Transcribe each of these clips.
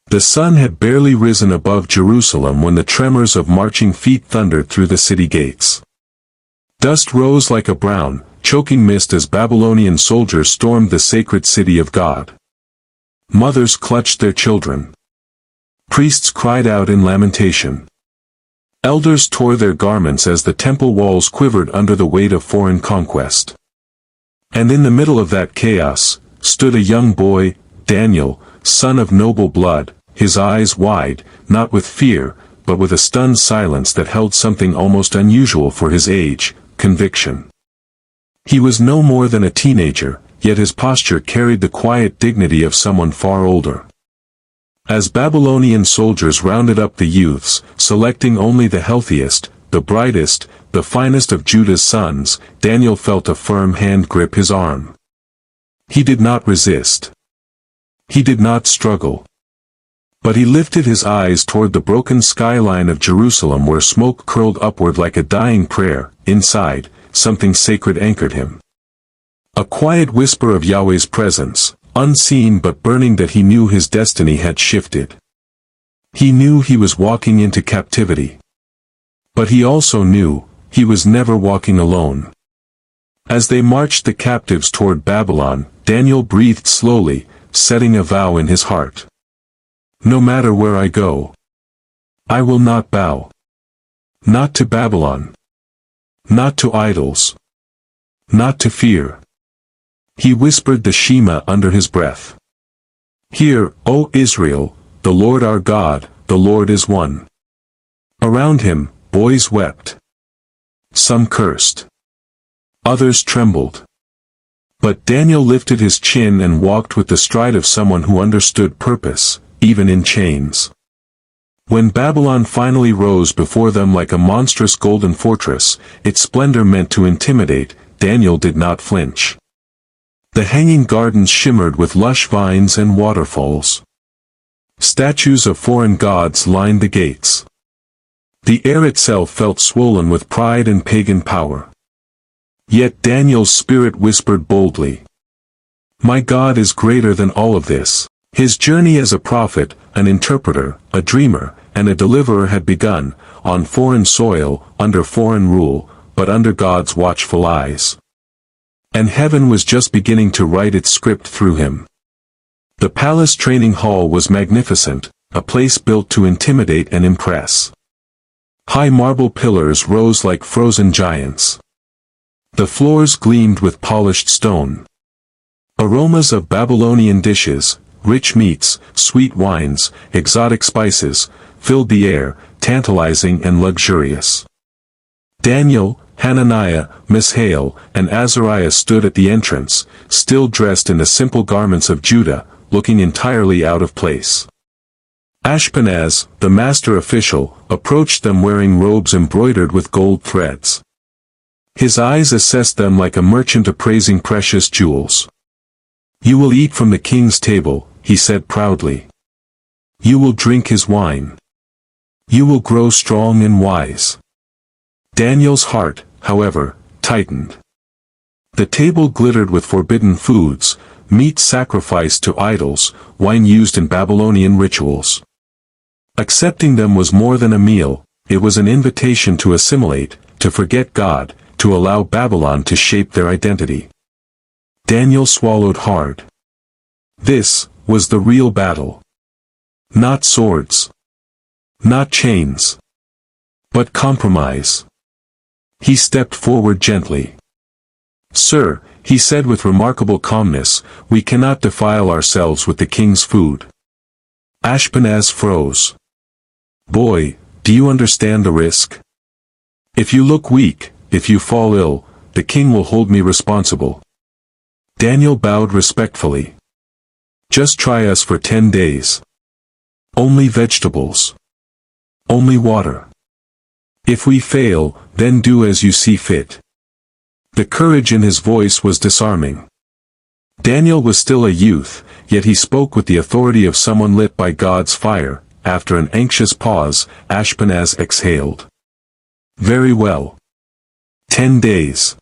The sun had barely risen above Jerusalem when the tremors of marching feet thundered through the city gates. Dust rose like a brown, choking mist as Babylonian soldiers stormed the sacred city of God. Mothers clutched their children. Priests cried out in lamentation. Elders tore their garments as the temple walls quivered under the weight of foreign conquest. And in the middle of that chaos, stood a young boy, Daniel, son of noble blood, his eyes wide, not with fear, but with a stunned silence that held something almost unusual for his age, conviction. He was no more than a teenager, yet his posture carried the quiet dignity of someone far older. As Babylonian soldiers rounded up the youths, selecting only the healthiest, the brightest, the finest of Judah's sons, Daniel felt a firm hand grip his arm. He did not resist. He did not struggle. But he lifted his eyes toward the broken skyline of Jerusalem where smoke curled upward like a dying prayer. Inside, something sacred anchored him. A quiet whisper of Yahweh's presence, unseen but burning, that he knew his destiny had shifted. He knew he was walking into captivity. But he also knew he was never walking alone. As they marched the captives toward Babylon, Daniel breathed slowly, setting a vow in his heart. No matter where I go, I will not bow. Not to Babylon. Not to idols. Not to fear. He whispered the Shema under his breath. Hear, O Israel, the Lord our God, the Lord is one. Around him, boys wept. Some cursed. Others trembled. But Daniel lifted his chin and walked with the stride of someone who understood purpose, even in chains. When Babylon finally rose before them like a monstrous golden fortress, its splendor meant to intimidate, Daniel did not flinch. The hanging gardens shimmered with lush vines and waterfalls. Statues of foreign gods lined the gates. The air itself felt swollen with pride and pagan power. Yet Daniel's spirit whispered boldly, "My God is greater than all of this." His journey as a prophet, an interpreter, a dreamer, and a deliverer had begun, on foreign soil, under foreign rule, but under God's watchful eyes. And heaven was just beginning to write its script through him. The palace training hall was magnificent, a place built to intimidate and impress. High marble pillars rose like frozen giants. The floors gleamed with polished stone. Aromas of Babylonian dishes, rich meats, sweet wines, exotic spices, filled the air, tantalizing and luxurious. Daniel, Hananiah, Mishael, and Azariah stood at the entrance, still dressed in the simple garments of Judah, looking entirely out of place. Ashpenaz, the master official, approached them wearing robes embroidered with gold threads. His eyes assessed them like a merchant appraising precious jewels. "You will eat from the king's table," he said proudly. "You will drink his wine. You will grow strong and wise." Daniel's heart, however, tightened. The table glittered with forbidden foods, meat sacrificed to idols, wine used in Babylonian rituals. Accepting them was more than a meal, it was an invitation to assimilate, to forget God, to allow Babylon to shape their identity. Daniel swallowed hard. This was the real battle. Not swords. Not chains. But compromise. He stepped forward gently. "Sir," he said with remarkable calmness, "we cannot defile ourselves with the king's food." Ashpenaz froze. "Boy, do you understand the risk? If you look weak, if you fall ill, the king will hold me responsible." Daniel bowed respectfully. "Just try us for 10 days. Only vegetables. Only water. If we fail, then do as you see fit." The courage in his voice was disarming. Daniel was still a youth, yet he spoke with the authority of someone lit by God's fire. After an anxious pause, Ashpenaz exhaled. "Very well. 10 days."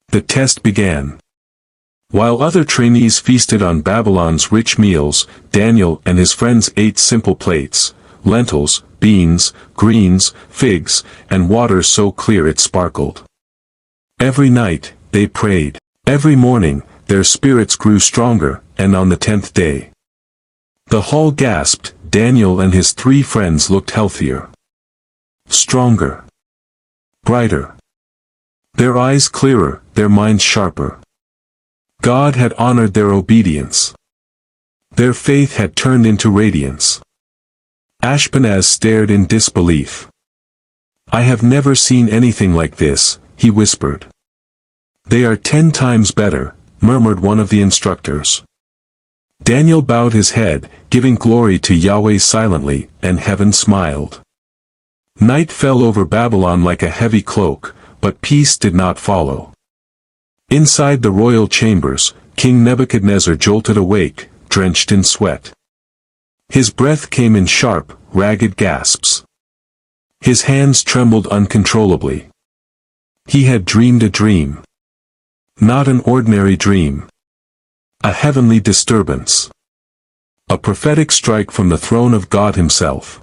The test began. While other trainees feasted on Babylon's rich meals, Daniel and his friends ate simple plates, lentils, beans, greens, figs, and water so clear it sparkled. Every night, they prayed. Every morning, their spirits grew stronger, and on the 10th day, the hall gasped. Daniel and his 3 friends looked healthier, stronger, brighter. Their eyes clearer, their minds sharper. God had honored their obedience. Their faith had turned into radiance. Ashpenaz stared in disbelief. "I have never seen anything like this," he whispered. "They are 10 times better," murmured one of the instructors. Daniel bowed his head, giving glory to Yahweh silently, and heaven smiled. Night fell over Babylon like a heavy cloak, but peace did not follow. Inside the royal chambers, King Nebuchadnezzar jolted awake, drenched in sweat. His breath came in sharp, ragged gasps. His hands trembled uncontrollably. He had dreamed a dream. Not an ordinary dream. A heavenly disturbance. A prophetic strike from the throne of God himself.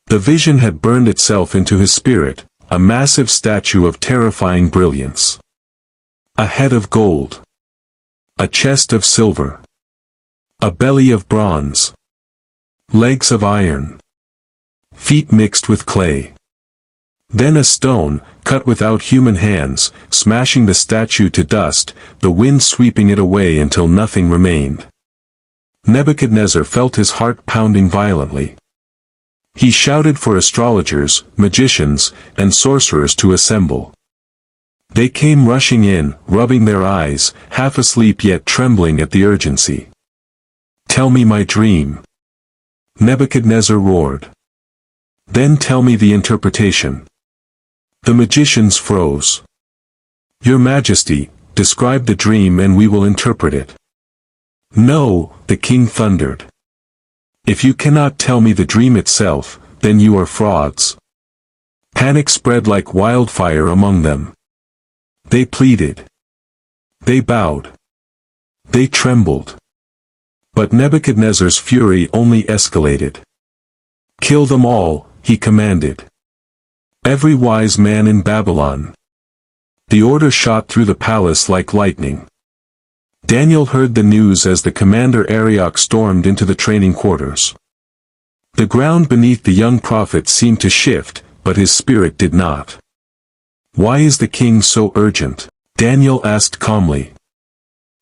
The vision had burned itself into his spirit, a massive statue of terrifying brilliance. A head of gold. A chest of silver. A belly of bronze. Legs of iron. Feet mixed with clay. Then a stone, cut without human hands, smashing the statue to dust, the wind sweeping it away until nothing remained. Nebuchadnezzar felt his heart pounding violently. He shouted for astrologers, magicians, and sorcerers to assemble. They came rushing in, rubbing their eyes, half asleep yet trembling at the urgency. "Tell me my dream," Nebuchadnezzar roared. "Then tell me the interpretation." The magicians froze. "Your Majesty, describe the dream and we will interpret it." "No," the king thundered. "If you cannot tell me the dream itself, then you are frauds." Panic spread like wildfire among them. They pleaded. They bowed. They trembled. But Nebuchadnezzar's fury only escalated. "Kill them all," he commanded. "Every wise man in Babylon." The order shot through the palace like lightning. Daniel heard the news as the commander Arioch stormed into the training quarters. The ground beneath the young prophet seemed to shift, but his spirit did not. "Why is the king so urgent?" Daniel asked calmly.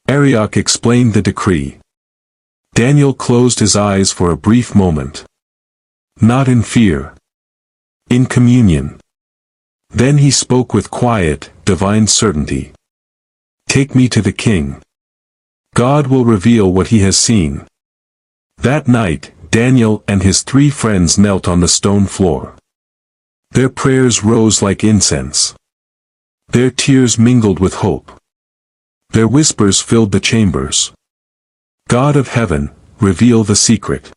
Arioch explained the decree. Daniel closed his eyes for a brief moment. Not in fear. In communion. Then he spoke with quiet, divine certainty. "Take me to the king. God will reveal what he has seen." That night, Daniel and his 3 friends knelt on the stone floor. Their prayers rose like incense. Their tears mingled with hope. Their whispers filled the chambers. "God of heaven, reveal the secret."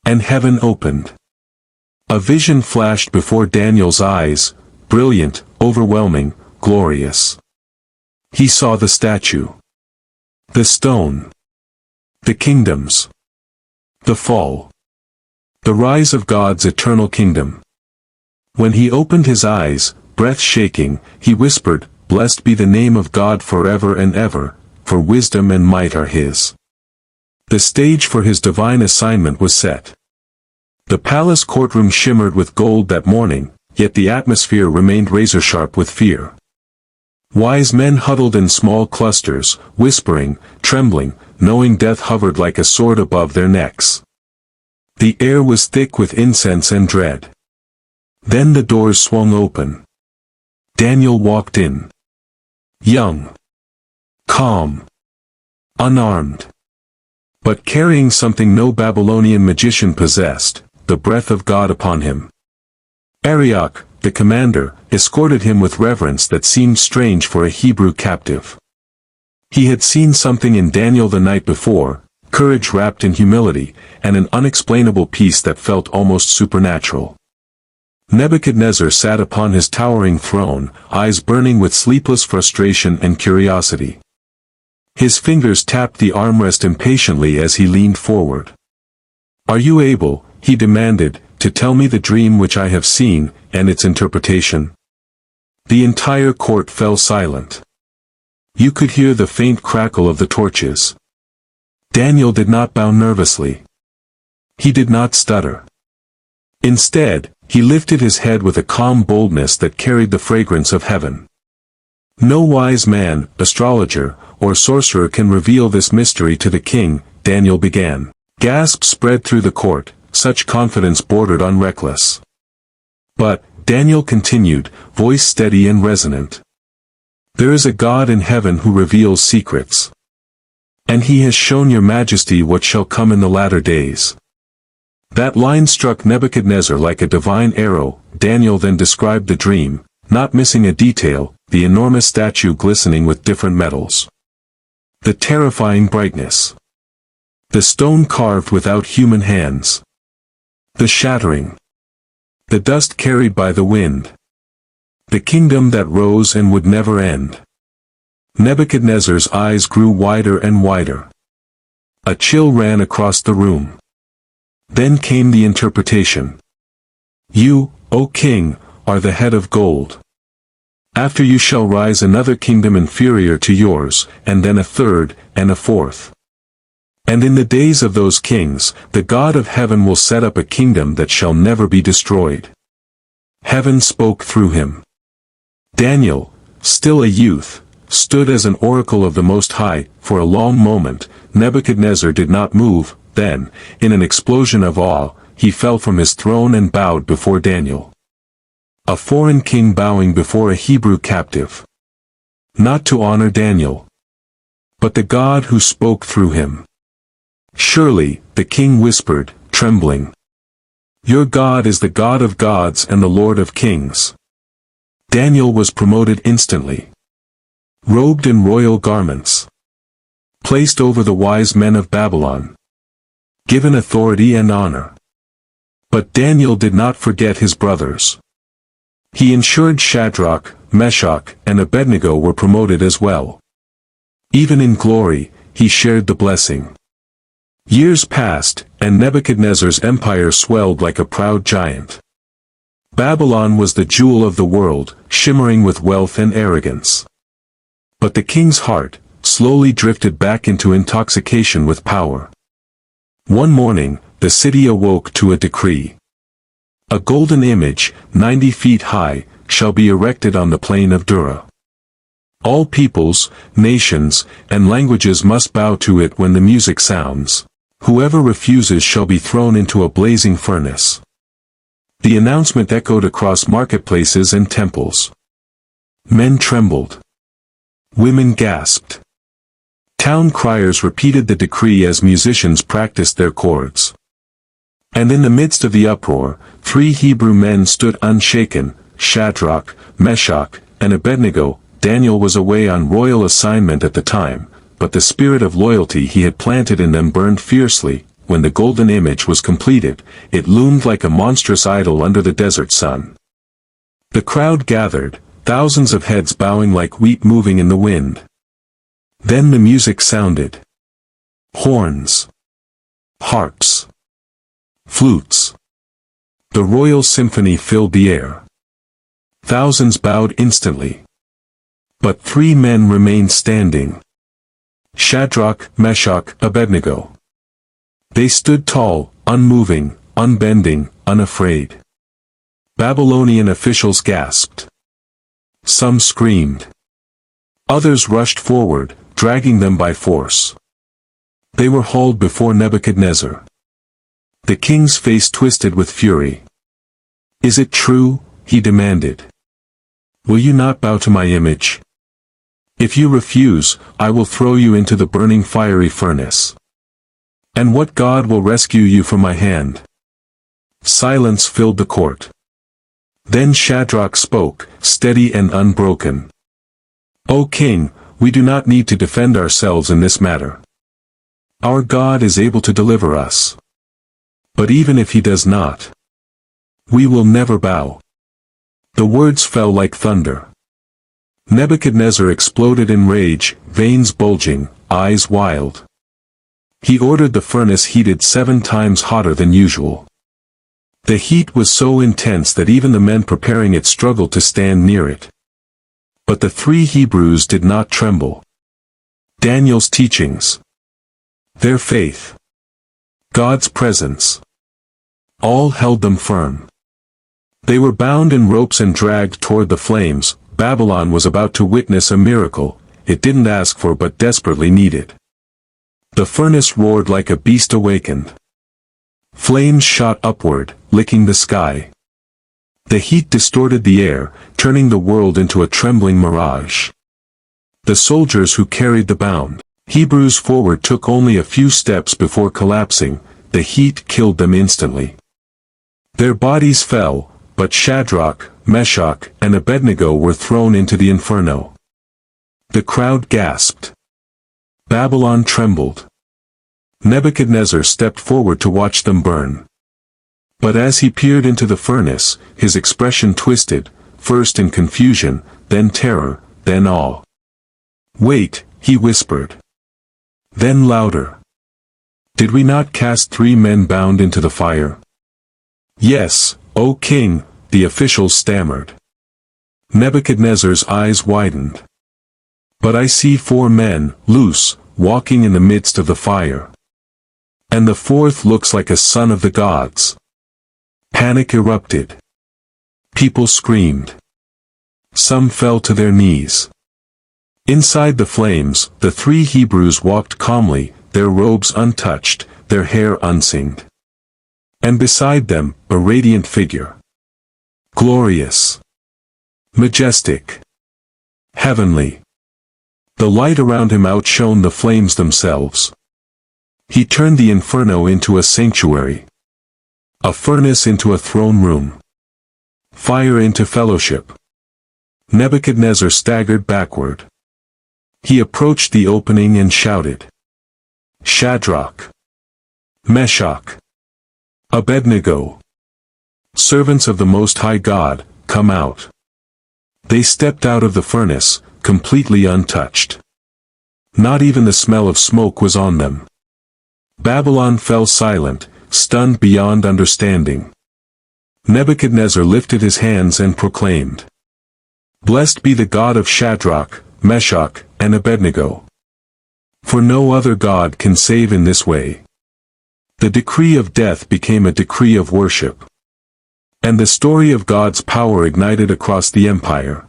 And heaven opened. A vision flashed before Daniel's eyes, brilliant, overwhelming, glorious. He saw the statue. The stone. The kingdoms. The fall. The rise of God's eternal kingdom. When he opened his eyes, breath shaking, he whispered, "Blessed be the name of God forever and ever, for wisdom and might are his." The stage for his divine assignment was set. The palace courtroom shimmered with gold that morning, yet the atmosphere remained razor-sharp with fear. Wise men huddled in small clusters, whispering, trembling, knowing death hovered like a sword above their necks. The air was thick with incense and dread. Then the doors swung open. Daniel walked in. Young. Calm. Unarmed. But carrying something no Babylonian magician possessed, the breath of God upon him. Arioch, the commander, escorted him with reverence that seemed strange for a Hebrew captive. He had seen something in Daniel the night before, courage wrapped in humility, and an unexplainable peace that felt almost supernatural. Nebuchadnezzar sat upon his towering throne, eyes burning with sleepless frustration and curiosity. His fingers tapped the armrest impatiently as he leaned forward. "Are you able," he demanded, "to tell me the dream which I have seen, and its interpretation?" The entire court fell silent. You could hear the faint crackle of the torches. Daniel did not bow nervously. He did not stutter. Instead, he lifted his head with a calm boldness that carried the fragrance of heaven. "No wise man, astrologer, or sorcerer can reveal this mystery to the king," Daniel began. Gasps spread through the court, such confidence bordered on reckless. "But," Daniel continued, voice steady and resonant, "there is a God in heaven who reveals secrets. And he has shown your majesty what shall come in the latter days." That line struck Nebuchadnezzar like a divine arrow. Daniel then described the dream, not missing a detail, the enormous statue glistening with different metals. The terrifying brightness. The stone carved without human hands. The shattering. The dust carried by the wind. The kingdom that rose and would never end. Nebuchadnezzar's eyes grew wider and wider. A chill ran across the room. Then came the interpretation. "You, O king, are the head of gold. After you shall rise another kingdom inferior to yours, and then a third, and a fourth. And in the days of those kings, the God of heaven will set up a kingdom that shall never be destroyed." Heaven spoke through him. Daniel, still a youth, stood as an oracle of the Most High. For a long moment, Nebuchadnezzar did not move. Then, in an explosion of awe, he fell from his throne and bowed before Daniel. A foreign king bowing before a Hebrew captive. Not to honor Daniel, but the God who spoke through him. "Surely," the king whispered, trembling, "your God is the God of gods and the Lord of kings." Daniel was promoted instantly. Robed in royal garments. Placed over the wise men of Babylon. Given authority and honor. But Daniel did not forget his brothers. He ensured Shadrach, Meshach, and Abednego were promoted as well. Even in glory, he shared the blessing. Years passed, and Nebuchadnezzar's empire swelled like a proud giant. Babylon was the jewel of the world, shimmering with wealth and arrogance. But the king's heart slowly drifted back into intoxication with power. One morning, the city awoke to a decree. A golden image, 90 feet high, shall be erected on the plain of Dura. All peoples, nations, and languages must bow to it when the music sounds. Whoever refuses shall be thrown into a blazing furnace. The announcement echoed across marketplaces and temples. Men trembled. Women gasped. Town criers repeated the decree as musicians practiced their chords. And in the midst of the uproar, 3 Hebrew men stood unshaken, Shadrach, Meshach, and Abednego. Daniel was away on royal assignment at the time, but the spirit of loyalty he had planted in them burned fiercely. When the golden image was completed, it loomed like a monstrous idol under the desert sun. The crowd gathered, thousands of heads bowing like wheat moving in the wind. Then the music sounded. Horns. Harps. Flutes. The royal symphony filled the air. Thousands bowed instantly. But 3 men remained standing. Shadrach, Meshach, Abednego. They stood tall, unmoving, unbending, unafraid. Babylonian officials gasped. Some screamed. Others rushed forward, dragging them by force. They were hauled before Nebuchadnezzar. The king's face twisted with fury. "Is it true?" he demanded. "Will you not bow to my image? If you refuse, I will throw you into the burning fiery furnace. And what God will rescue you from my hand?" Silence filled the court. Then Shadrach spoke, steady and unbroken. "O king, we do not need to defend ourselves in this matter. Our God is able to deliver us. But even if he does not, we will never bow." The words fell like thunder. Nebuchadnezzar exploded in rage, veins bulging, eyes wild. He ordered the furnace heated 7 times hotter than usual. The heat was so intense that even the men preparing it struggled to stand near it. But the 3 Hebrews did not tremble. Daniel's teachings, their faith, God's presence, all held them firm. They were bound in ropes and dragged toward the flames. Babylon was about to witness a miracle it didn't ask for but desperately needed. The furnace roared like a beast awakened. Flames shot upward, licking the sky. The heat distorted the air, turning the world into a trembling mirage. The soldiers who carried the bound Hebrews forward took only a few steps before collapsing. The heat killed them instantly. Their bodies fell, but Shadrach, Meshach, and Abednego were thrown into the inferno. The crowd gasped. Babylon trembled. Nebuchadnezzar stepped forward to watch them burn. But as he peered into the furnace, his expression twisted, first in confusion, then terror, then awe. "Wait," he whispered. Then louder. "Did we not cast 3 men bound into the fire?" "Yes, O king," the officials stammered. Nebuchadnezzar's eyes widened. "But I see 4 men, loose, walking in the midst of the fire. And the 4th looks like a son of the gods." Panic erupted. People screamed. Some fell to their knees. Inside the flames, the 3 Hebrews walked calmly, their robes untouched, their hair unsinged. And beside them, a radiant figure. Glorious. Majestic. Heavenly. The light around him outshone the flames themselves. He turned the inferno into a sanctuary. A furnace into a throne room. Fire into fellowship. Nebuchadnezzar staggered backward. He approached the opening and shouted, "Shadrach, Meshach, Abednego, servants of the Most High God, come out." They stepped out of the furnace, completely untouched. Not even the smell of smoke was on them. Babylon fell silent, stunned beyond understanding. Nebuchadnezzar lifted his hands and proclaimed, "Blessed be the God of Shadrach, Meshach, and Abednego. For no other God can save in this way." The decree of death became a decree of worship. And the story of God's power ignited across the empire.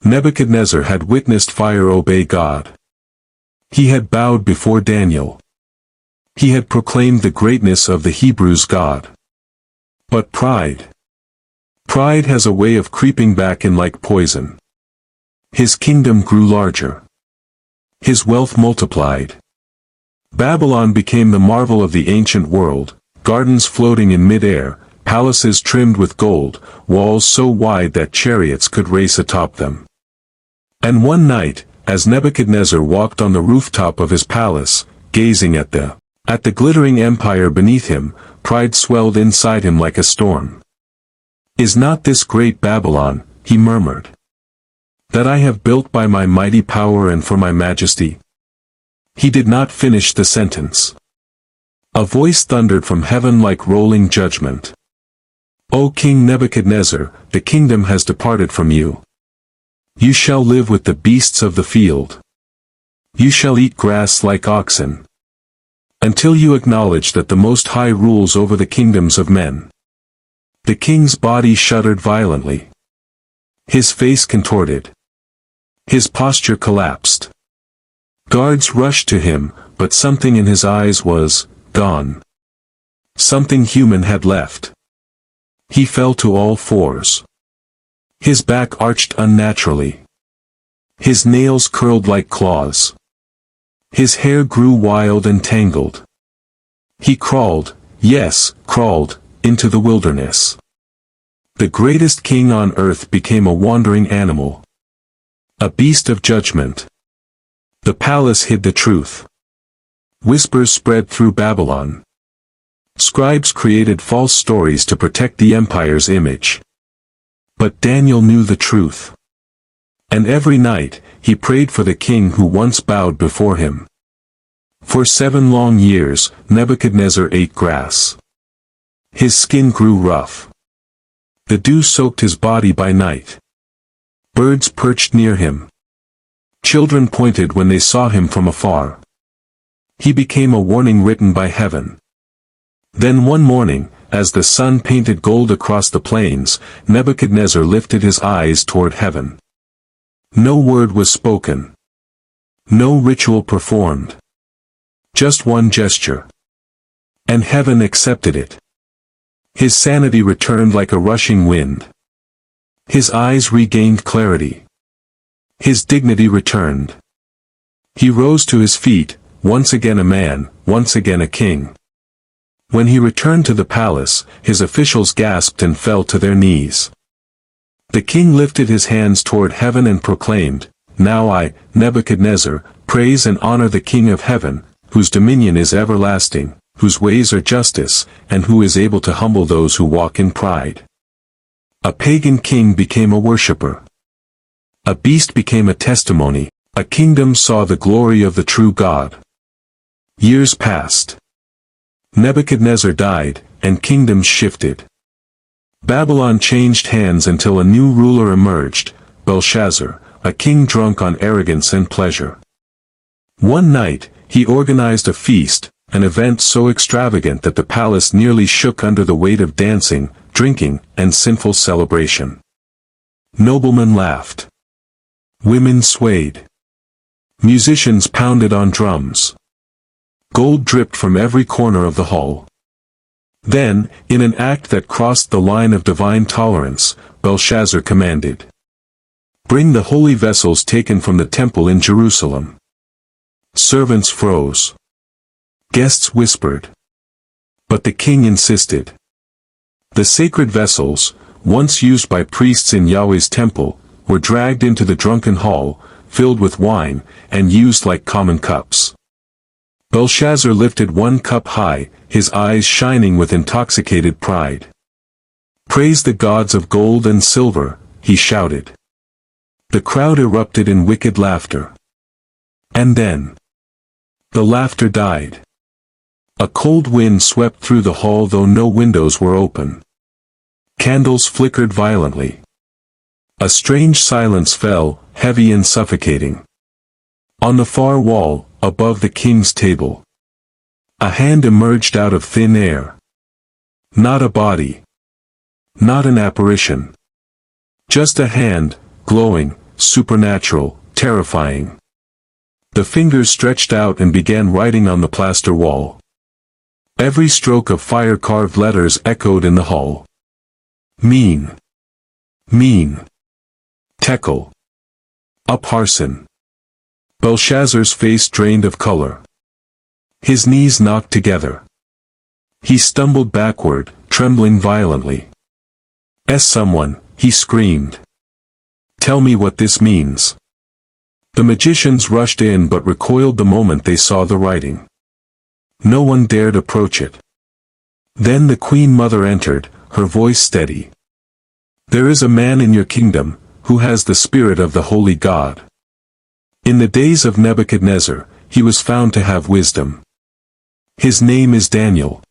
Nebuchadnezzar had witnessed fire obey God. He had bowed before Daniel. He had proclaimed the greatness of the Hebrews' God. But pride has a way of creeping back in like poison. His kingdom grew larger. His wealth multiplied. Babylon became the marvel of the ancient world, gardens floating in mid-air, palaces trimmed with gold, walls so wide that chariots could race atop them. And one night, as Nebuchadnezzar walked on the rooftop of his palace, gazing at the glittering empire beneath him, pride swelled inside him like a storm. "Is not this great Babylon," he murmured, "that I have built by my mighty power and for my majesty?" He did not finish the sentence. A voice thundered from heaven like rolling judgment. "O King Nebuchadnezzar, the kingdom has departed from you. You shall live with the beasts of the field. You shall eat grass like oxen. Until you acknowledge that the Most High rules over the kingdoms of men." The king's body shuddered violently. His face contorted. His posture collapsed. Guards rushed to him, but something in his eyes was gone. Something human had left. He fell to all fours. His back arched unnaturally. His nails curled like claws. His hair grew wild and tangled. He crawled, yes, crawled, into the wilderness. The greatest king on earth became a wandering animal. A beast of judgment. The palace hid the truth. Whispers spread through Babylon. Scribes created false stories to protect the empire's image. But Daniel knew the truth. And every night, he prayed for the king who once bowed before him. For 7 long years, Nebuchadnezzar ate grass. His skin grew rough. The dew soaked his body by night. Birds perched near him. Children pointed when they saw him from afar. He became a warning written by heaven. Then one morning, as the sun painted gold across the plains, Nebuchadnezzar lifted his eyes toward heaven. No word was spoken. No ritual performed. Just one gesture. And heaven accepted it. His sanity returned like a rushing wind. His eyes regained clarity. His dignity returned. He rose to his feet, once again a man, once again a king. When he returned to the palace, his officials gasped and fell to their knees. The king lifted his hands toward heaven and proclaimed, "Now I, Nebuchadnezzar, praise and honor the King of heaven, whose dominion is everlasting, whose ways are justice, and who is able to humble those who walk in pride." A pagan king became a worshipper. A beast became a testimony. A kingdom saw the glory of the true God. Years passed. Nebuchadnezzar died, and kingdoms shifted. Babylon changed hands until a new ruler emerged, Belshazzar, a king drunk on arrogance and pleasure. One night, he organized a feast, an event so extravagant that the palace nearly shook under the weight of dancing, drinking, and sinful celebration. Noblemen laughed. Women swayed. Musicians pounded on drums. Gold dripped from every corner of the hall. Then, in an act that crossed the line of divine tolerance, Belshazzar commanded, "Bring the holy vessels taken from the temple in Jerusalem." Servants froze. Guests whispered. But the king insisted. The sacred vessels, once used by priests in Yahweh's temple, were dragged into the drunken hall, filled with wine, and used like common cups. Belshazzar lifted one cup high, his eyes shining with intoxicated pride. "Praise the gods of gold and silver," he shouted. The crowd erupted in wicked laughter. And then, the laughter died. A cold wind swept through the hall though no windows were open. Candles flickered violently. A strange silence fell, heavy and suffocating. On the far wall, above the king's table, a hand emerged out of thin air. Not a body. Not an apparition. Just a hand, glowing, supernatural, terrifying. The fingers stretched out and began writing on the plaster wall. Every stroke of fire-carved letters echoed in the hall. Mean. Mean. Tekel. Upharsin. Belshazzar's face drained of color. His knees knocked together. He stumbled backward, trembling violently. Someone," he screamed. "Tell me what this means." The magicians rushed in but recoiled the moment they saw the writing. No one dared approach it. Then the Queen Mother entered, her voice steady. "There is a man in your kingdom, who has the spirit of the holy God. In the days of Nebuchadnezzar, he was found to have wisdom. His name is Daniel."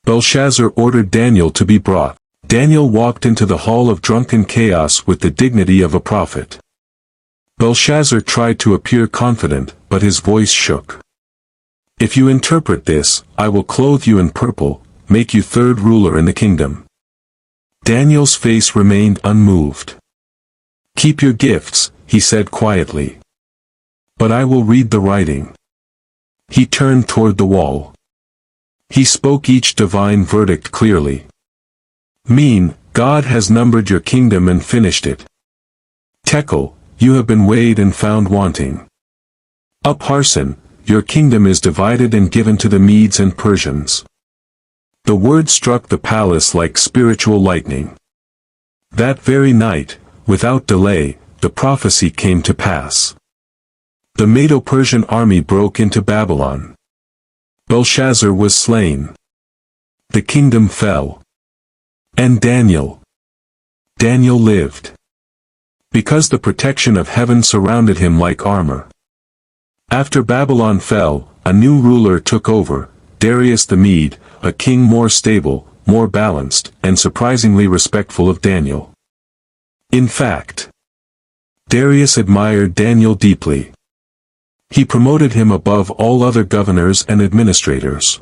Belshazzar ordered Daniel to be brought. Daniel walked into the hall of drunken chaos with the dignity of a prophet. Belshazzar tried to appear confident, but his voice shook. "If you interpret this, I will clothe you in purple, make you third ruler in the kingdom." Daniel's face remained unmoved. "Keep your gifts," he said quietly. "But I will read the writing." He turned toward the wall. He spoke each divine verdict clearly. Mean, God has numbered your kingdom and finished it. Tekel, you have been weighed and found wanting. Upharsin, your kingdom is divided and given to the Medes and Persians. The word struck the palace like spiritual lightning. That very night, without delay, the prophecy came to pass. The Medo-Persian army broke into Babylon. Belshazzar was slain. The kingdom fell. And Daniel lived. because the protection of heaven surrounded him like armor. After Babylon fell, a new ruler took over, Darius the Mede, a king more stable, more balanced, and surprisingly respectful of Daniel. In fact, Darius admired Daniel deeply. He promoted him above all other governors and administrators.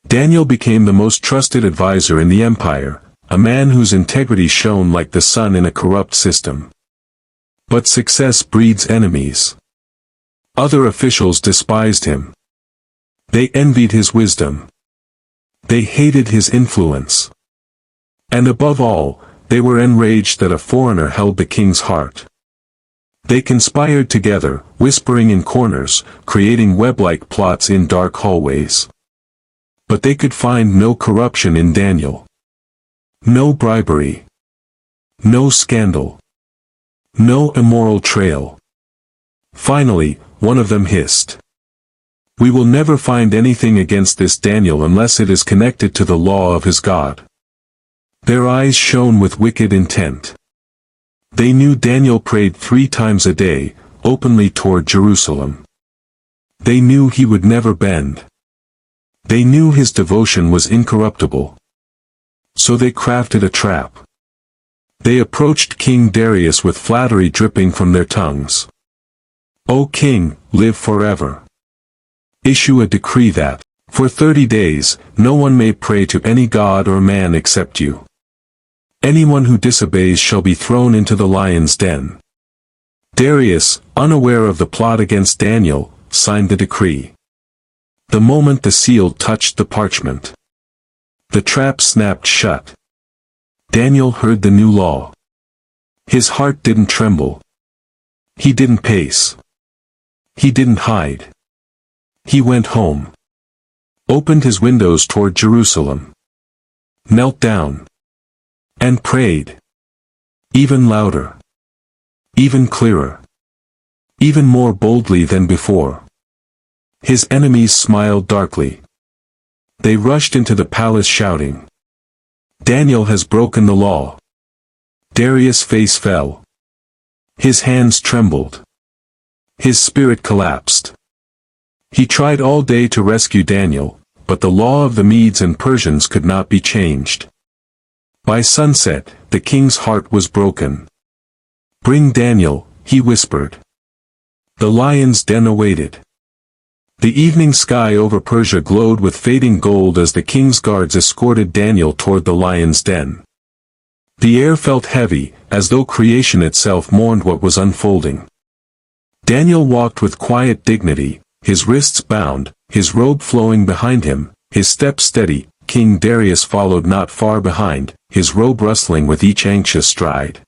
Daniel became the most trusted advisor in the empire, a man whose integrity shone like the sun in a corrupt system. But success breeds enemies. Other officials despised him. They envied his wisdom. They hated his influence. And above all, they were enraged that a foreigner held the king's heart. They conspired together, whispering in corners, creating web-like plots in dark hallways. But they could find no corruption in Daniel. No bribery. No scandal. No immoral trail. Finally, one of them hissed. "We will never find anything against this Daniel unless it is connected to the law of his God." Their eyes shone with wicked intent. They knew Daniel prayed 3 times a day, openly toward Jerusalem. They knew he would never bend. They knew his devotion was incorruptible. So they crafted a trap. They approached King Darius with flattery dripping from their tongues. "O king, live forever. Issue a decree that, for 30 days, no one may pray to any god or man except you. Anyone who disobeys shall be thrown into the lion's den." Darius, unaware of the plot against Daniel, signed the decree. The moment the seal touched the parchment, the trap snapped shut. Daniel heard the new law. His heart didn't tremble. He didn't pace. He didn't hide. He went home. Opened his windows toward Jerusalem. Knelt down. And prayed. Even louder. Even clearer. Even more boldly than before. His enemies smiled darkly. They rushed into the palace shouting, "Daniel has broken the law." Darius' face fell. His hands trembled. His spirit collapsed. He tried all day to rescue Daniel, but the law of the Medes and Persians could not be changed. By sunset, the king's heart was broken. "Bring Daniel," he whispered. The lion's den awaited. The evening sky over Persia glowed with fading gold as the king's guards escorted Daniel toward the lion's den. The air felt heavy, as though creation itself mourned what was unfolding. Daniel walked with quiet dignity, his wrists bound, his robe flowing behind him, his steps steady. King Darius followed not far behind, his robe rustling with each anxious stride.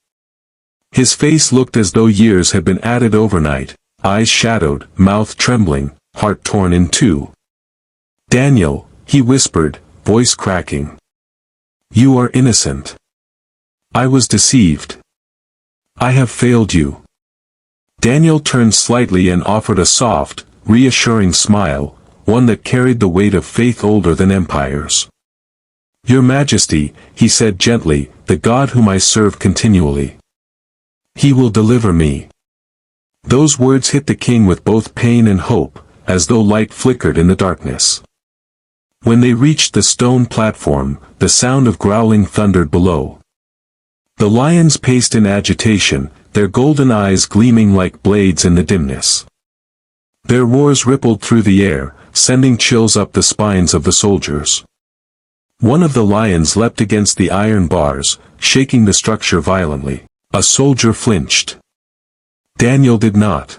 His face looked as though years had been added overnight, eyes shadowed, mouth trembling, heart torn in two. "Daniel," he whispered, voice cracking. "You are innocent. I was deceived. I have failed you." Daniel turned slightly and offered a soft, reassuring smile, one that carried the weight of faith older than empires. "Your Majesty," he said gently, "the God whom I serve continually. He will deliver me." Those words hit the king with both pain and hope, as though light flickered in the darkness. When they reached the stone platform, the sound of growling thundered below. The lions paced in agitation, their golden eyes gleaming like blades in the dimness. Their roars rippled through the air, sending chills up the spines of the soldiers. One of the lions leapt against the iron bars, shaking the structure violently. A soldier flinched. Daniel did not.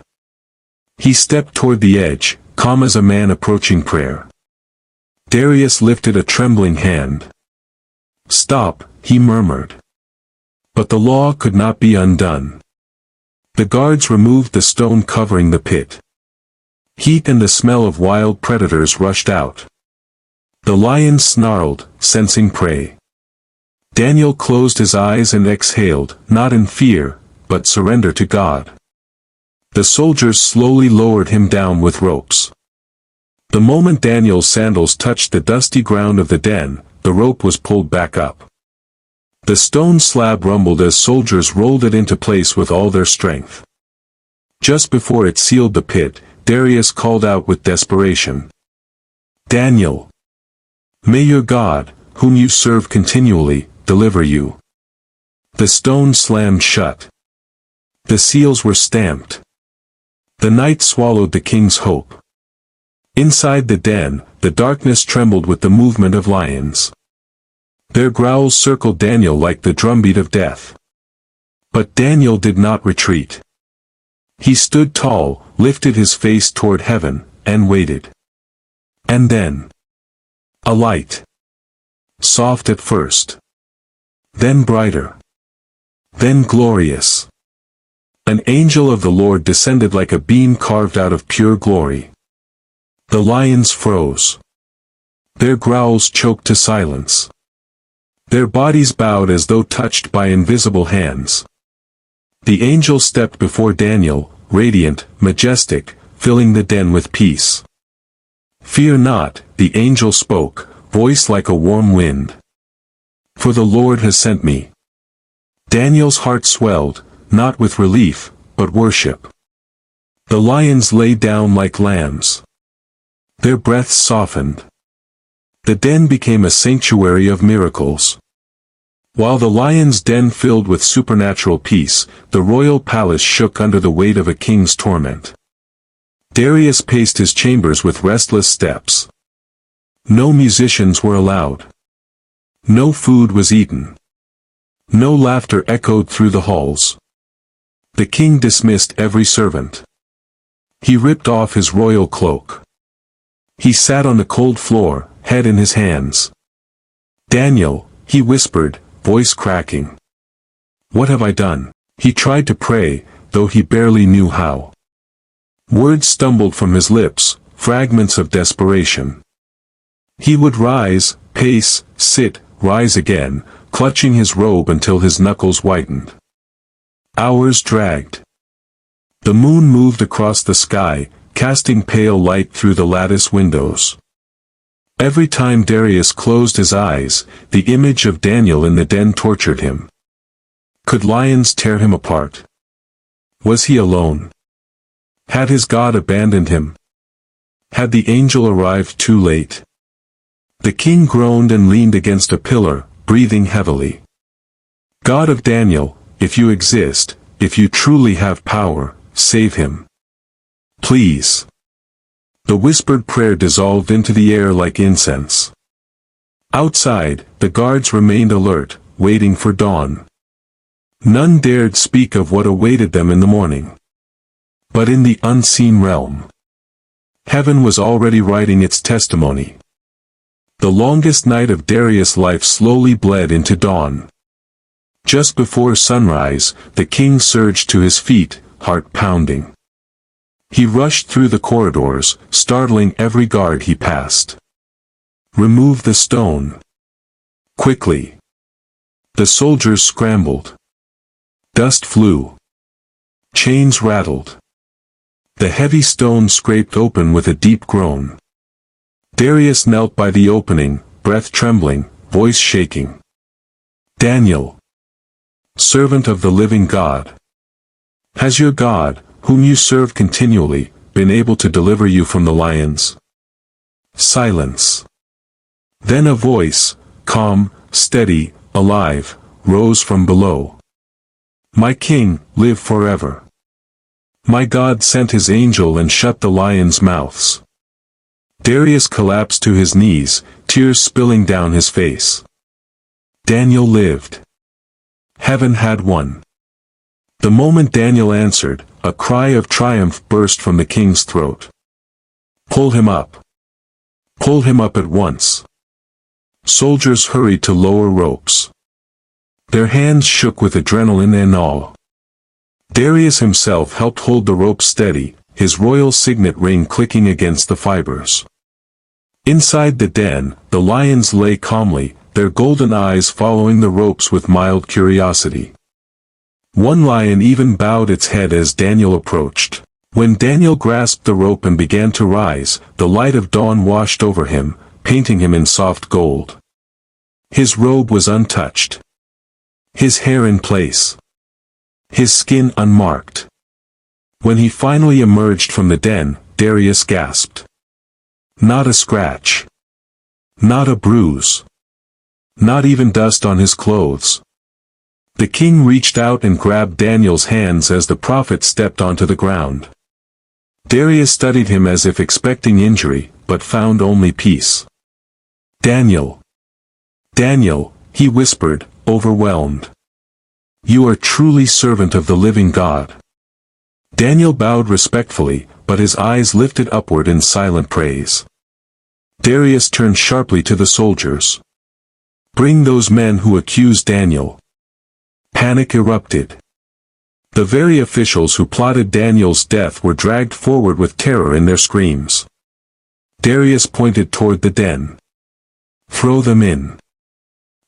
He stepped toward the edge, calm as a man approaching prayer. Darius lifted a trembling hand. "Stop," he murmured. But the law could not be undone. The guards removed the stone covering the pit. Heat and the smell of wild predators rushed out. The lions snarled, sensing prey. Daniel closed his eyes and exhaled, not in fear, but surrender to God. The soldiers slowly lowered him down with ropes. The moment Daniel's sandals touched the dusty ground of the den, the rope was pulled back up. The stone slab rumbled as soldiers rolled it into place with all their strength. Just before it sealed the pit, Darius called out with desperation. "Daniel! May your God, whom you serve continually, deliver you." The stone slammed shut. The seals were stamped. The night swallowed the king's hope. Inside the den, the darkness trembled with the movement of lions. Their growls circled Daniel like the drumbeat of death. But Daniel did not retreat. He stood tall, lifted his face toward heaven, and waited. And then, a light. Soft at first. Then brighter. Then glorious. An angel of the Lord descended like a beam carved out of pure glory. The lions froze. Their growls choked to silence. Their bodies bowed as though touched by invisible hands. The angel stepped before Daniel, radiant, majestic, filling the den with peace. "Fear not," the angel spoke, voice like a warm wind. "For the Lord has sent me." Daniel's heart swelled, not with relief, but worship. The lions lay down like lambs. Their breaths softened. The den became a sanctuary of miracles. While the lion's den filled with supernatural peace, the royal palace shook under the weight of a king's torment. Darius paced his chambers with restless steps. No musicians were allowed. No food was eaten. No laughter echoed through the halls. The king dismissed every servant. He ripped off his royal cloak. He sat on the cold floor, head in his hands. "Daniel," he whispered, voice cracking. "What have I done?" He tried to pray, though he barely knew how. Words stumbled from his lips, fragments of desperation. He would rise, pace, sit, rise again, clutching his robe until his knuckles whitened. Hours dragged. The moon moved across the sky, casting pale light through the lattice windows. Every time Darius closed his eyes, the image of Daniel in the den tortured him. Could lions tear him apart? Was he alone? Had his God abandoned him? Had the angel arrived too late? The king groaned and leaned against a pillar, breathing heavily. "God of Daniel, if you exist, if you truly have power, save him. Please." The whispered prayer dissolved into the air like incense. Outside, the guards remained alert, waiting for dawn. None dared speak of what awaited them in the morning. But in the unseen realm, heaven was already writing its testimony. The longest night of Darius' life slowly bled into dawn. Just before sunrise, the king surged to his feet, heart pounding. He rushed through the corridors, startling every guard he passed. "Remove the stone. Quickly." The soldiers scrambled. Dust flew. Chains rattled. The heavy stone scraped open with a deep groan. Darius knelt by the opening, breath trembling, voice shaking. "Daniel, servant of the living God. Has your God, whom you serve continually, been able to deliver you from the lions?" Silence. Then a voice, calm, steady, alive, rose from below. "My king, live forever. My God sent his angel and shut the lions' mouths." Darius collapsed to his knees, tears spilling down his face. Daniel lived. Heaven had won. The moment Daniel answered, a cry of triumph burst from the king's throat. "Pull him up. Pull him up at once." Soldiers hurried to lower ropes. Their hands shook with adrenaline and awe. Darius himself helped hold the rope steady, his royal signet ring clicking against the fibers. Inside the den, the lions lay calmly, their golden eyes following the ropes with mild curiosity. One lion even bowed its head as Daniel approached. When Daniel grasped the rope and began to rise, the light of dawn washed over him, painting him in soft gold. His robe was untouched. his hair in place, his skin unmarked. When he finally emerged from the den, Darius gasped. Not a scratch. Not a bruise. Not even dust on his clothes. The king reached out and grabbed Daniel's hands as the prophet stepped onto the ground. Darius studied him as if expecting injury, but found only peace. Daniel. Daniel, he whispered, overwhelmed. You are truly servant of the living God. Daniel bowed respectfully, but his eyes lifted upward in silent praise. Darius turned sharply to the soldiers. Bring those men who accused Daniel. Panic erupted. The very officials who plotted Daniel's death were dragged forward with terror in their screams. Darius pointed toward the den. Throw them in.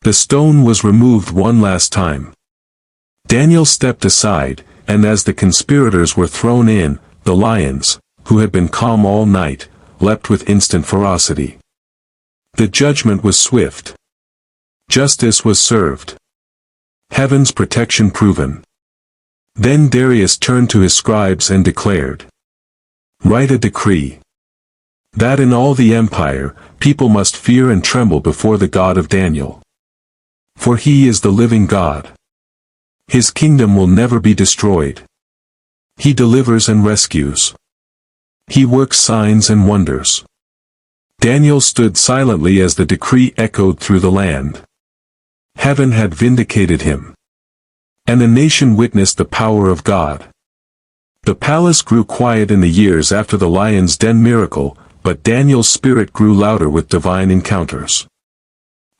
The stone was removed one last time. Daniel stepped aside, and as the conspirators were thrown in, the lions, who had been calm all night, leapt with instant ferocity. The judgment was swift. Justice was served. Heaven's protection proven. Then Darius turned to his scribes and declared, write a decree, that in all the empire, people must fear and tremble before the God of Daniel. For he is the living God. His kingdom will never be destroyed. He delivers and rescues. He works signs and wonders. Daniel stood silently as the decree echoed through the land. Heaven had vindicated him. And the nation witnessed the power of God. The palace grew quiet in the years after the lion's den miracle, but Daniel's spirit grew louder with divine encounters.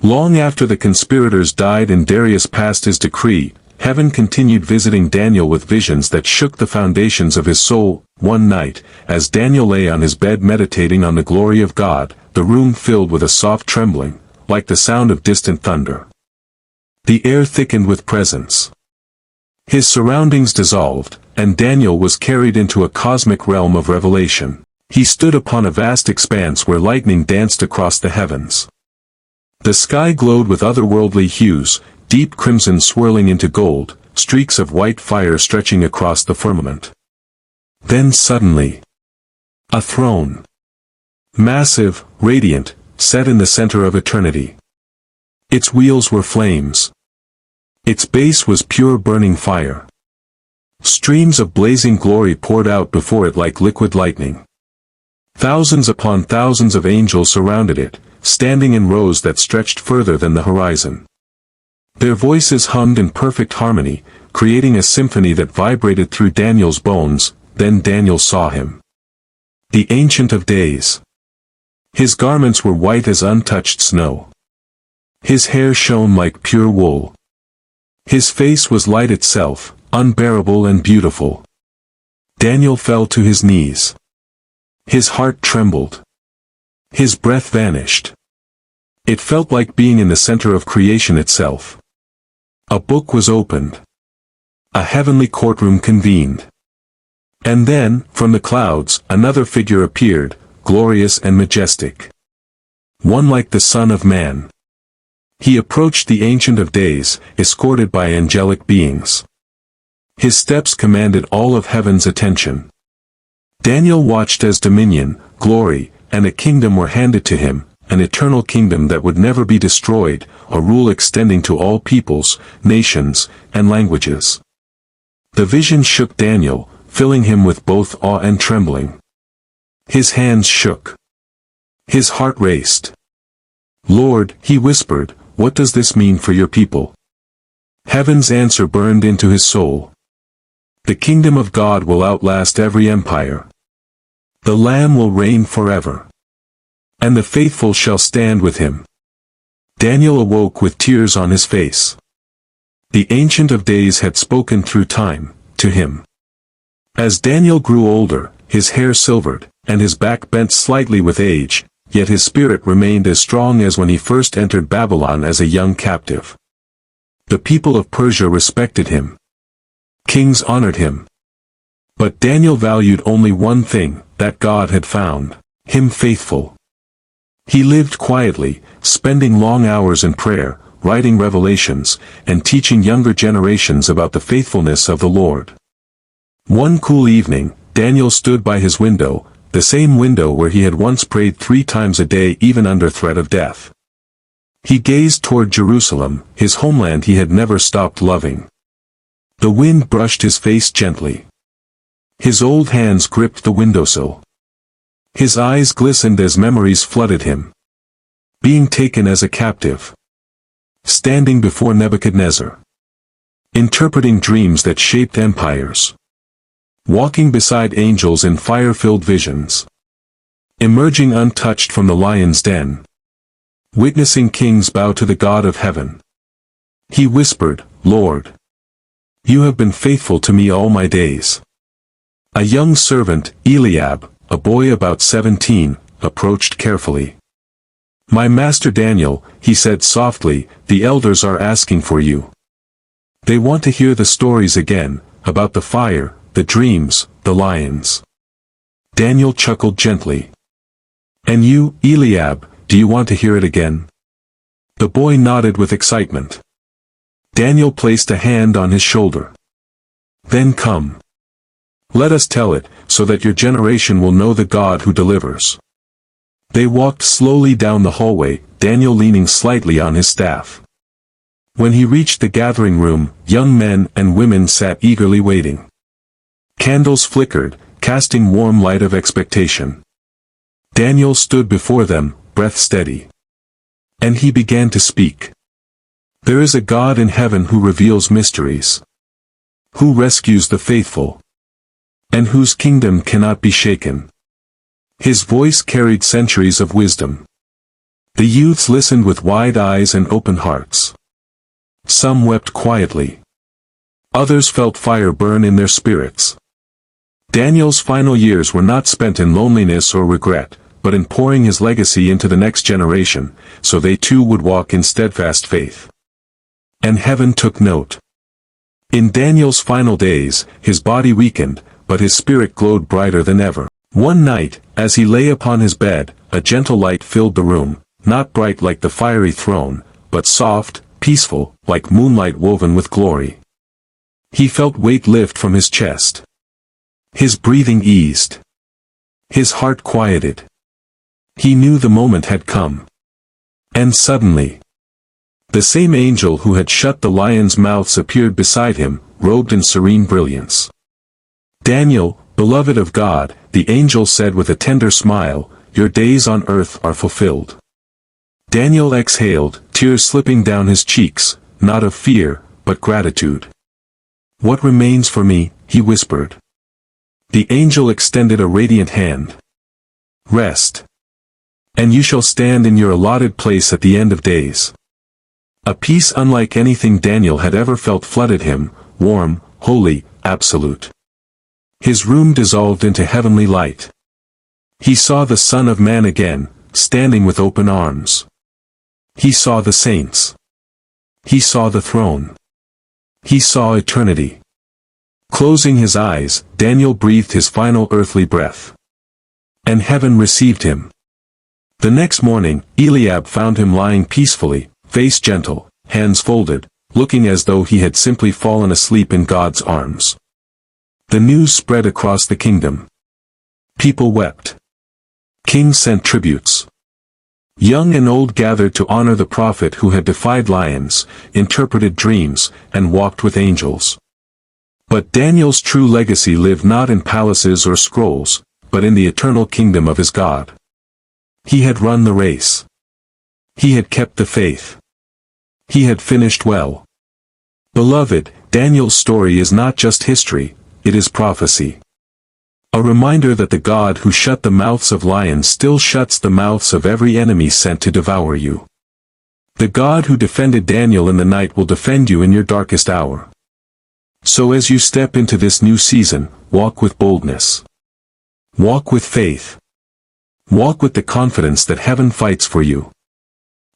Long after the conspirators died and Darius passed his decree, heaven continued visiting Daniel with visions that shook the foundations of his soul. One night, as Daniel lay on his bed meditating on the glory of God, the room filled with a soft trembling, like the sound of distant thunder. The air thickened with presence. His surroundings dissolved, and Daniel was carried into a cosmic realm of revelation. He stood upon a vast expanse where lightning danced across the heavens. The sky glowed with otherworldly hues, deep crimson swirling into gold, streaks of white fire stretching across the firmament. Then suddenly, a throne. Massive, radiant, set in the center of eternity. Its wheels were flames. Its base was pure burning fire. Streams of blazing glory poured out before it like liquid lightning. Thousands upon thousands of angels surrounded it, standing in rows that stretched further than the horizon. Their voices hummed in perfect harmony, creating a symphony that vibrated through Daniel's bones. Then Daniel saw him. The Ancient of Days. His garments were white as untouched snow. His hair shone like pure wool. His face was light itself, unbearable and beautiful. Daniel fell to his knees. His heart trembled. His breath vanished. It felt like being in the center of creation itself. A book was opened. A heavenly courtroom convened. And then, from the clouds, another figure appeared, glorious and majestic. One like the Son of Man. He approached the Ancient of Days, escorted by angelic beings. His steps commanded all of heaven's attention. Daniel watched as dominion, glory, and a kingdom were handed to him, an eternal kingdom that would never be destroyed, a rule extending to all peoples, nations, and languages. The vision shook Daniel, filling him with both awe and trembling. His hands shook. His heart raced. Lord, he whispered, what does this mean for your people? Heaven's answer burned into his soul. The kingdom of God will outlast every empire. The Lamb will reign forever. And the faithful shall stand with him. Daniel awoke with tears on his face. The Ancient of Days had spoken through time, to him. As Daniel grew older, his hair silvered, and his back bent slightly with age, yet his spirit remained as strong as when he first entered Babylon as a young captive. The people of Persia respected him. Kings honored him. But Daniel valued only one thing, that God had found him faithful. He lived quietly, spending long hours in prayer, writing revelations, and teaching younger generations about the faithfulness of the Lord. One cool evening, Daniel stood by his window, the same window where he had once prayed 3 times a day even under threat of death. He gazed toward Jerusalem, his homeland he had never stopped loving. The wind brushed his face gently. His old hands gripped the windowsill. His eyes glistened as memories flooded him. Being taken as a captive. Standing before Nebuchadnezzar. Interpreting dreams that shaped empires. Walking beside angels in fire-filled visions. Emerging untouched from the lion's den. Witnessing kings bow to the God of heaven. He whispered, "Lord, you have been faithful to me all my days." A young servant, Eliab, a boy about 17, approached carefully. "My master Daniel," he said softly, "the elders are asking for you. They want to hear the stories again, about the fire, the dreams, the lions." Daniel chuckled gently. "And you, Eliab, do you want to hear it again?" The boy nodded with excitement. Daniel placed a hand on his shoulder. "Then come. Let us tell it, so that your generation will know the God who delivers." They walked slowly down the hallway, Daniel leaning slightly on his staff. When he reached the gathering room, young men and women sat eagerly waiting. Candles flickered, casting warm light of expectation. Daniel stood before them, breath steady. And he began to speak. "There is a God in heaven who reveals mysteries. Who rescues the faithful. And whose kingdom cannot be shaken." His voice carried centuries of wisdom. The youths listened with wide eyes and open hearts. Some wept quietly. Others felt fire burn in their spirits. Daniel's final years were not spent in loneliness or regret, but in pouring his legacy into the next generation, so they too would walk in steadfast faith. And heaven took note. In Daniel's final days, his body weakened, but his spirit glowed brighter than ever. One night, as he lay upon his bed, a gentle light filled the room, not bright like the fiery throne, but soft, peaceful, like moonlight woven with glory. He felt weight lift from his chest. His breathing eased. His heart quieted. He knew the moment had come. And suddenly, the same angel who had shut the lions' mouths appeared beside him, robed in serene brilliance. "Daniel, beloved of God," the angel said with a tender smile, "your days on earth are fulfilled." Daniel exhaled, tears slipping down his cheeks, not of fear, but gratitude. "What remains for me?" he whispered. The angel extended a radiant hand. "Rest. And you shall stand in your allotted place at the end of days." A peace unlike anything Daniel had ever felt flooded him, warm, holy, absolute. His room dissolved into heavenly light. He saw the Son of Man again, standing with open arms. He saw the saints. He saw the throne. He saw eternity. Closing his eyes, Daniel breathed his final earthly breath. And heaven received him. The next morning, Eliab found him lying peacefully, face gentle, hands folded, looking as though he had simply fallen asleep in God's arms. The news spread across the kingdom. People wept. Kings sent tributes. Young and old gathered to honor the prophet who had defied lions, interpreted dreams, and walked with angels. But Daniel's true legacy lived not in palaces or scrolls, but in the eternal kingdom of his God. He had run the race. He had kept the faith. He had finished well. Beloved, Daniel's story is not just history, it is prophecy. A reminder that the God who shut the mouths of lions still shuts the mouths of every enemy sent to devour you. The God who defended Daniel in the night will defend you in your darkest hour. So as you step into this new season, walk with boldness. Walk with faith. Walk with the confidence that heaven fights for you.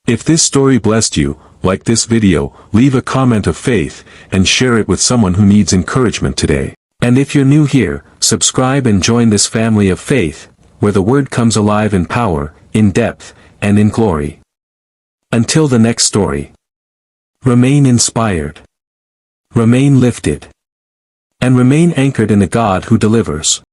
If this story blessed you, like this video, leave a comment of faith, and share it with someone who needs encouragement today. And if you're new here, subscribe and join this family of faith, where the word comes alive in power, in depth, and in glory. Until the next story. Remain inspired. Remain lifted. And remain anchored in a God who delivers.